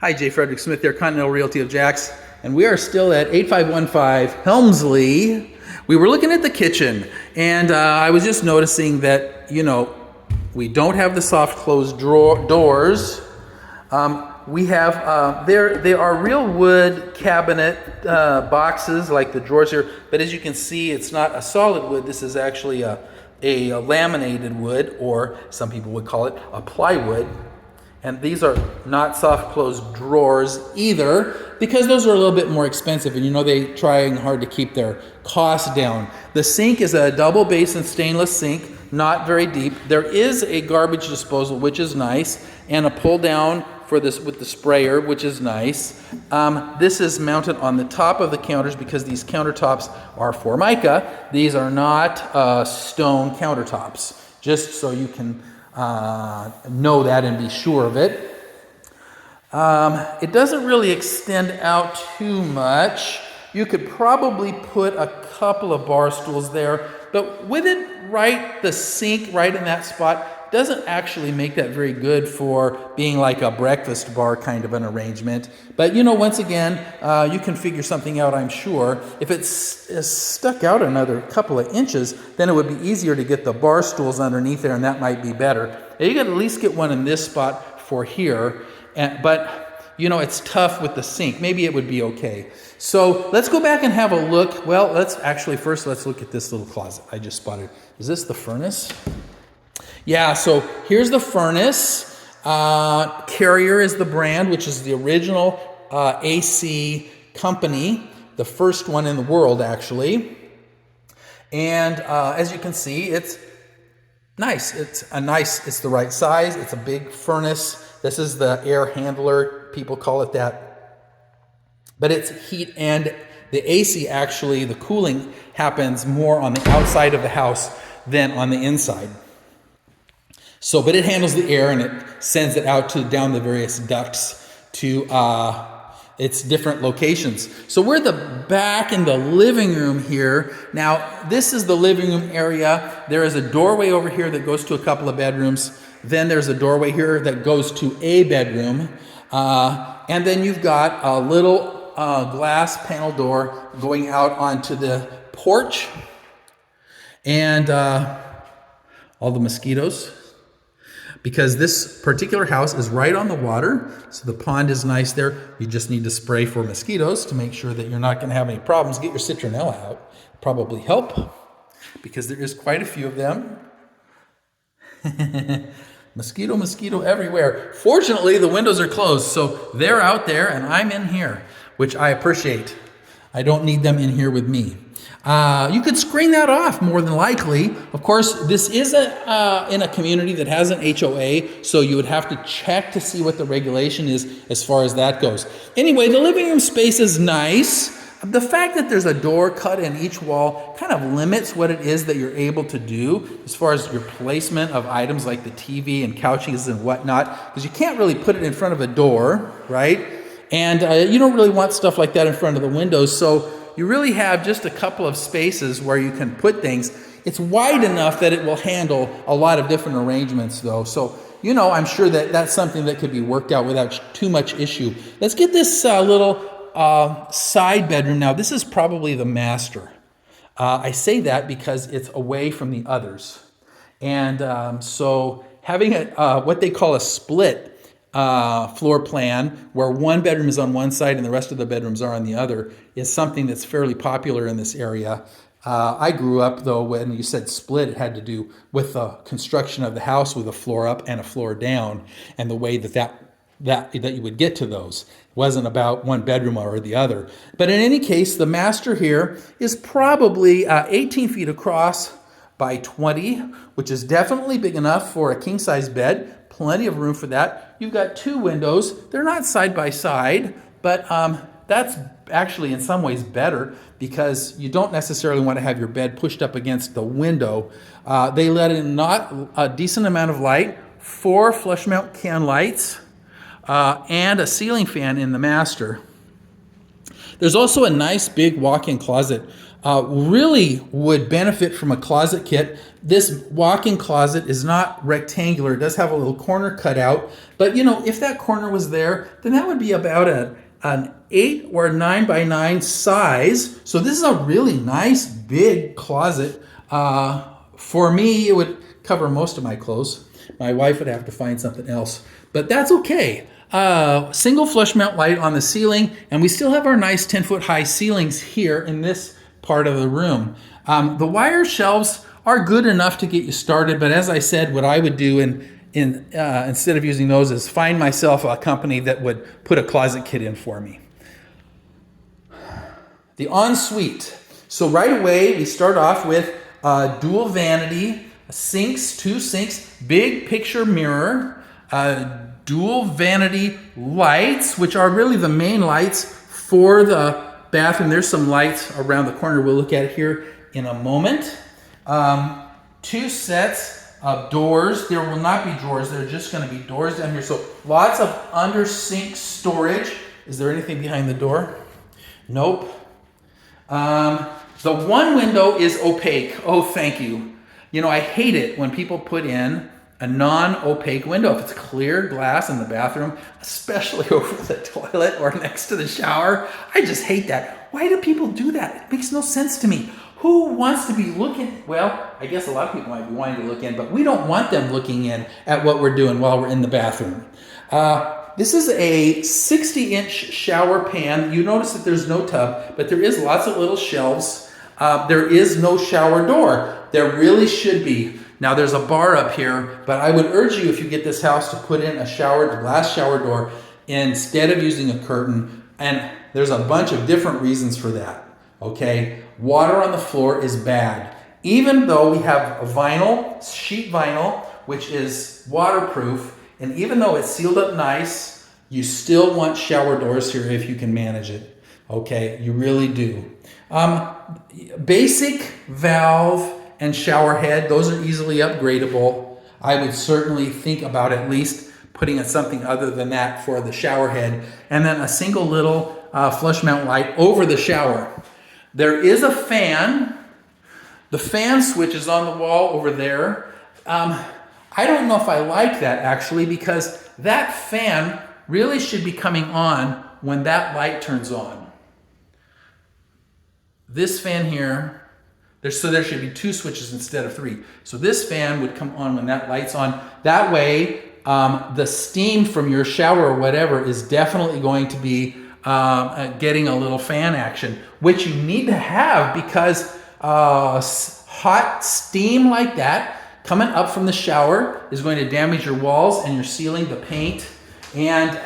Hi, Jay Frederick Smith here, Continental Realty of Jax, and we are still at 8515 Helmsley. We were looking at the kitchen, and I was just noticing that, we don't have the soft closed doors. We have, they are real wood cabinet boxes like the drawers here, but as you can see, it's not a solid wood. This is actually a laminated wood, or some people would call it a plywood. And these are not soft closed drawers either, because those are a little bit more expensive, and they're trying hard to keep their costs down. The sink is a double basin stainless sink, not very deep. There is a garbage disposal, which is nice, and a pull down for this with the sprayer, which is nice. This is mounted on the top of the counters because these countertops are Formica. These are not stone countertops, just so you can know that and be sure of it. It doesn't really extend out too much. You could probably put a couple of bar stools there, but with it the sink right in that spot doesn't actually make that very good for being like a breakfast bar kind of an arrangement. But once again, you can figure something out, I'm sure. If it's stuck out another couple of inches, then it would be easier to get the bar stools underneath there, and that might be better. Now, you can at least get one in this spot for here, but it's tough with the sink. Maybe it would be okay. So let's go back and have a look. Well, let's look at this little closet I just spotted. Is this the furnace? Yeah, so here's the furnace. Carrier is the brand, which is the original AC company, the first one in the world, actually. And as you can see, it's nice. It's the right size. It's a big furnace. This is the air handler. People call it that. But it's heat, and the AC, actually, the cooling happens more on the outside of the house than on the inside. So, but it handles the air, and it sends it out down the various ducts to its different locations. So we're back in the living room here. Now, this is the living room area. There is a doorway over here that goes to a couple of bedrooms. Then there's a doorway here that goes to a bedroom. And then you've got a little glass panel door going out onto the porch. And all the mosquitoes, because this particular house is right on the water, so the pond is nice there. You just need to spray for mosquitoes to make sure that you're not going to have any problems. Get your citronella out. Probably help, because there is quite a few of them. Mosquito everywhere. Fortunately, the windows are closed, so they're out there and I'm in here, which I appreciate. I don't need them in here with me. You could screen that off more than likely. Of course, this is in a community that has an HOA, so you would have to check to see what the regulation is as far as that goes. Anyway, the living room space is nice. The fact that there's a door cut in each wall kind of limits what it is that you're able to do as far as your placement of items like the TV and couches and whatnot, because you can't really put it in front of a door, right? And you don't really want stuff like that in front of the windows, so you really have just a couple of spaces where you can put things. It's wide enough that it will handle a lot of different arrangements, though. So, I'm sure that that's something that could be worked out without too much issue. Let's get this little side bedroom. Now, this is probably the master. I say that because it's away from the others. And so having what they call a split floor plan, where one bedroom is on one side and the rest of the bedrooms are on the other, is something that's fairly popular in this area. I grew up, though, when you said split, it had to do with the construction of the house with a floor up and a floor down, and the way that you would get to those. It wasn't about one bedroom or the other. But in any case, the master here is probably 18 feet across by 20, which is definitely big enough for a king-size bed. Plenty of room for that. You've got two windows. They're not side by side, but that's actually in some ways better, because you don't necessarily want to have your bed pushed up against the window. They let in not a decent amount of light, 4 flush mount can lights, and a ceiling fan in the master. There's also a nice big walk-in closet really would benefit from a closet kit. This walk-in closet is not rectangular. It does have a little corner cut out, but you know, if that corner was there, then that would be about an 8 or 9 by 9 size. So this is a really nice big closet. For me, it would cover most of my clothes. My wife would have to find something else, but that's okay. Single flush mount light on the ceiling, and we still have our nice 10-foot high ceilings here in this part of the room. The wire shelves are good enough to get you started, but as I said, what I would do instead of using those is find myself a company that would put a closet kit in for me. The ensuite. So right away, we start off with dual vanity, sinks, 2 sinks, big picture mirror, dual vanity lights, which are really the main lights for the bathroom. There's some lights around the corner. We'll look at it here in a moment. 2 sets of doors. There will not be drawers. They're just going to be doors down here. So lots of under sink storage. Is there anything behind the door? Nope. The one window is opaque. Oh, thank you. You know, I hate it when people put in a non-opaque window. If it's clear glass in the bathroom, especially over the toilet or next to the shower, I just hate that. Why do people do that? It makes no sense to me. Who wants to be looking? Well, I guess a lot of people might be wanting to look in, but we don't want them looking in at what we're doing while we're in the bathroom. This is a 60-inch shower pan. You notice that there's no tub, but there is lots of little shelves. There is no shower door. There really should be. Now there's a bar up here, but I would urge you, if you get this house, to put in a glass shower door instead of using a curtain. And there's a bunch of different reasons for that. Okay, water on the floor is bad. Even though we have a vinyl, sheet vinyl, which is waterproof, and even though it's sealed up nice, you still want shower doors here if you can manage it. Okay, you really do. Basic valve and shower head, those are easily upgradable. I would certainly think about at least putting in something other than that for the shower head. And then a single little flush mount light over the shower. There is a fan. The fan switch is on the wall over there. I don't know if I like that actually, because that fan really should be coming on when that light turns on. This fan here, there should be 2 switches instead of 3. So this fan would come on when that light's on. That way, the steam from your shower or whatever is definitely going to be getting a little fan action, which you need to have because hot steam like that coming up from the shower is going to damage your walls and your ceiling, the paint, and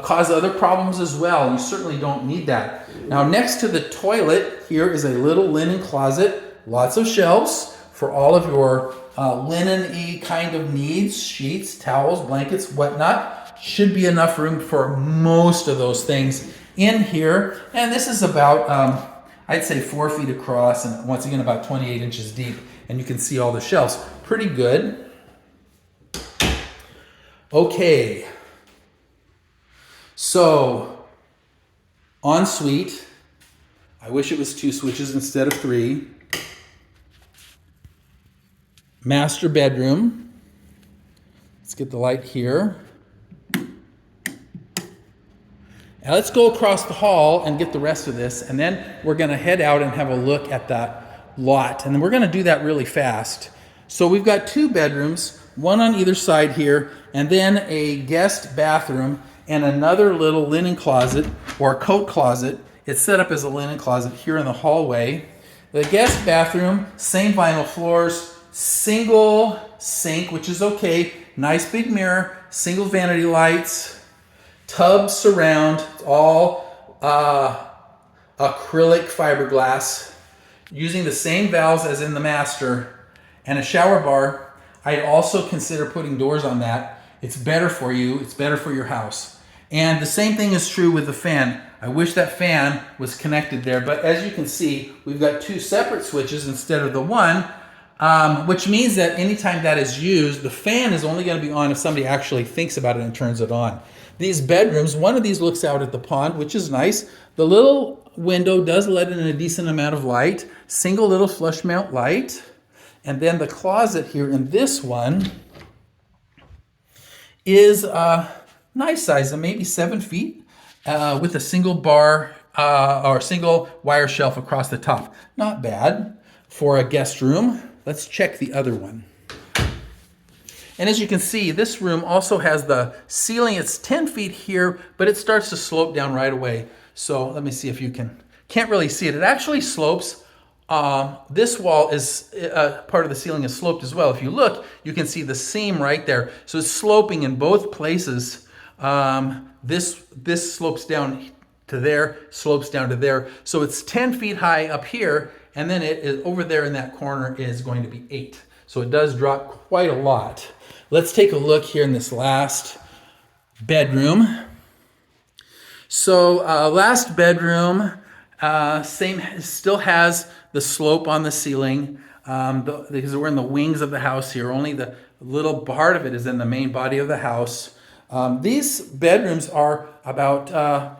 cause other problems as well. You certainly don't need that. Now, next to the toilet, here is a little linen closet. Lots of shelves for all of your linen-y kind of needs, sheets, towels, blankets, whatnot. Should be enough room for most of those things in here. And this is about, I'd say 4 feet across, and once again, about 28 inches deep. And you can see all the shelves. Pretty good. Okay. So, ensuite, I wish it was 2 switches instead of 3. Master bedroom. Let's get the light here. Now let's go across the hall and get the rest of this, and then we're going to head out and have a look at that lot. And then we're going to do that really fast. So we've got 2 bedrooms, one on either side here, and then a guest bathroom and another little linen closet or coat closet. It's set up as a linen closet here in the hallway. The guest bathroom, same vinyl floors, single sink, which is okay, nice big mirror, single vanity lights, tub surround, all acrylic fiberglass, using the same valves as in the master, and a shower bar. I'd also consider putting doors on that. It's better for you, it's better for your house. And the same thing is true with the fan. I wish that fan was connected there, but as you can see, we've got 2 separate switches instead of the one, which means that anytime that is used, the fan is only going to be on if somebody actually thinks about it and turns it on. These bedrooms, one of these looks out at the pond, which is nice. The little window does let in a decent amount of light. Single little flush mount light. And then the closet here in this one is nice size, maybe 7 feet, with a single bar or single wire shelf across the top. Not bad for a guest room. Let's check the other one. And as you can see, this room also has the ceiling. It's 10 feet here, but it starts to slope down right away. So let me see if you can't really see it. It actually slopes. This wall is, part of the ceiling is sloped as well. If you look, you can see the seam right there. So it's sloping in both places. This slopes down to there, slopes down to there. So it's 10 feet high up here, and then it is over there in that corner is going to be 8. So it does drop quite a lot. Let's take a look here in this last bedroom. So last bedroom, still has the slope on the ceiling because we're in the wings of the house here. Only the little part of it is in the main body of the house. These bedrooms are about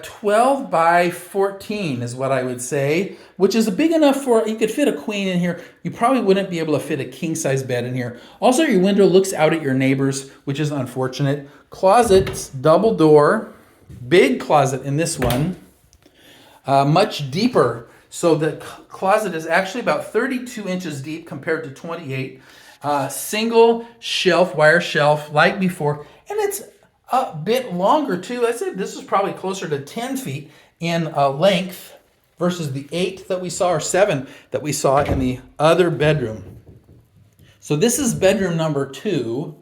12 by 14 is what I would say, which is big enough for, you could fit a queen in here. You probably wouldn't be able to fit a king size bed in here. Also, your window looks out at your neighbors, which is unfortunate. Closets, double door, big closet in this one, much deeper. So the closet is actually about 32 inches deep compared to 28. Single shelf, wire shelf, like before, and it's a bit longer too. I said this is probably closer to 10 feet in length versus the 8 that we saw, or 7 that we saw in the other bedroom. So this is bedroom number 2,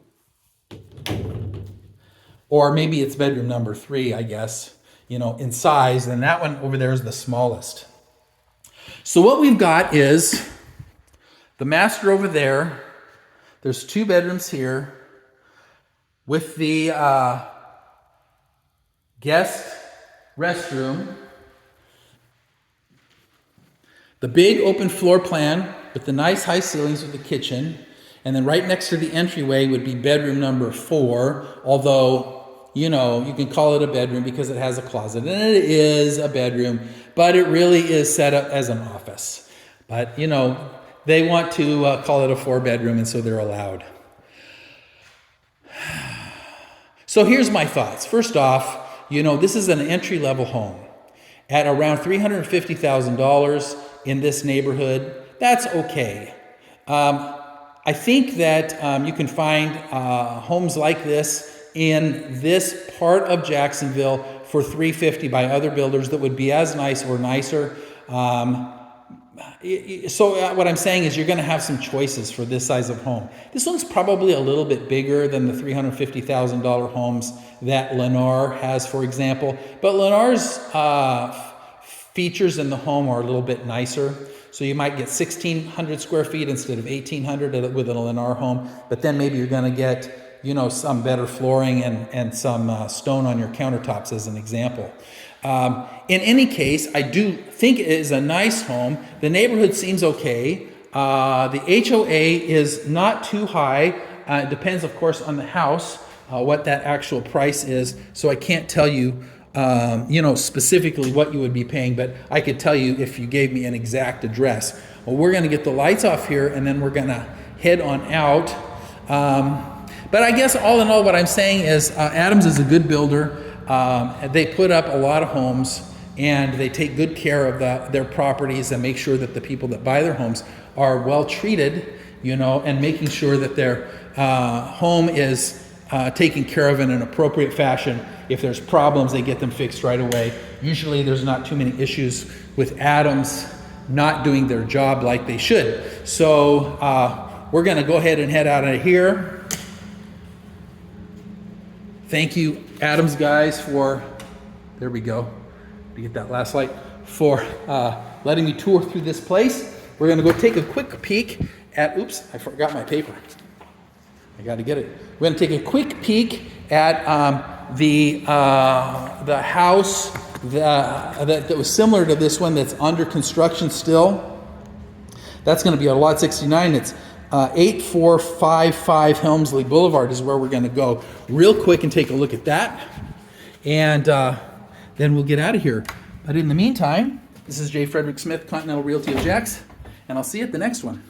or maybe it's bedroom number 3, I guess, in size, and that one over there is the smallest. So what we've got is the master over there. There's 2 bedrooms here with the guest restroom, the big open floor plan with the nice high ceilings with the kitchen, and then right next to the entryway would be bedroom number 4, although you can call it a bedroom because it has a closet, and it is a bedroom, but it really is set up as an office. But they want to call it a 4-bedroom, and so they're allowed. So here's my thoughts. First off, this is an entry-level home at around $350,000 in this neighborhood. That's okay. I think that you can find homes like this in this part of Jacksonville for $350,000 by other builders that would be as nice or nicer. So what I'm saying is you're going to have some choices for this size of home. This one's probably a little bit bigger than the $350,000 homes that Lennar has, for example. But Lennar's features in the home are a little bit nicer. So you might get 1,600 square feet instead of 1,800 with a Lennar home. But then maybe you're going to get some better flooring and some stone on your countertops as an example. In any case, I do think it is a nice home. The neighborhood seems okay. The HOA is not too high. It depends, of course, on the house, what that actual price is. So I can't tell you, specifically what you would be paying, but I could tell you if you gave me an exact address. Well, we're going to get the lights off here, and then we're going to head on out. But I guess all in all, what I'm saying is Adams is a good builder. They put up a lot of homes, and they take good care of their properties and make sure that the people that buy their homes are well treated, and making sure that their home is taken care of in an appropriate fashion. If there's problems, they get them fixed right away. Usually there's not too many issues with Adams not doing their job like they should. So we're going to go ahead and head out of here. Thank you, Adams guys, there we go, to get that last light, for letting me tour through this place. We're going to go take a quick peek at, oops, I forgot my paper. I got to get it. We're going to take a quick peek at the house that was similar to this one that's under construction still. That's going to be on lot 69. It's 8455 Helmsley Boulevard is where we're going to go real quick and take a look at that. And then we'll get out of here. But in the meantime, this is J. Frederick Smith, Continental Realty of Jacks, and I'll see you at the next one.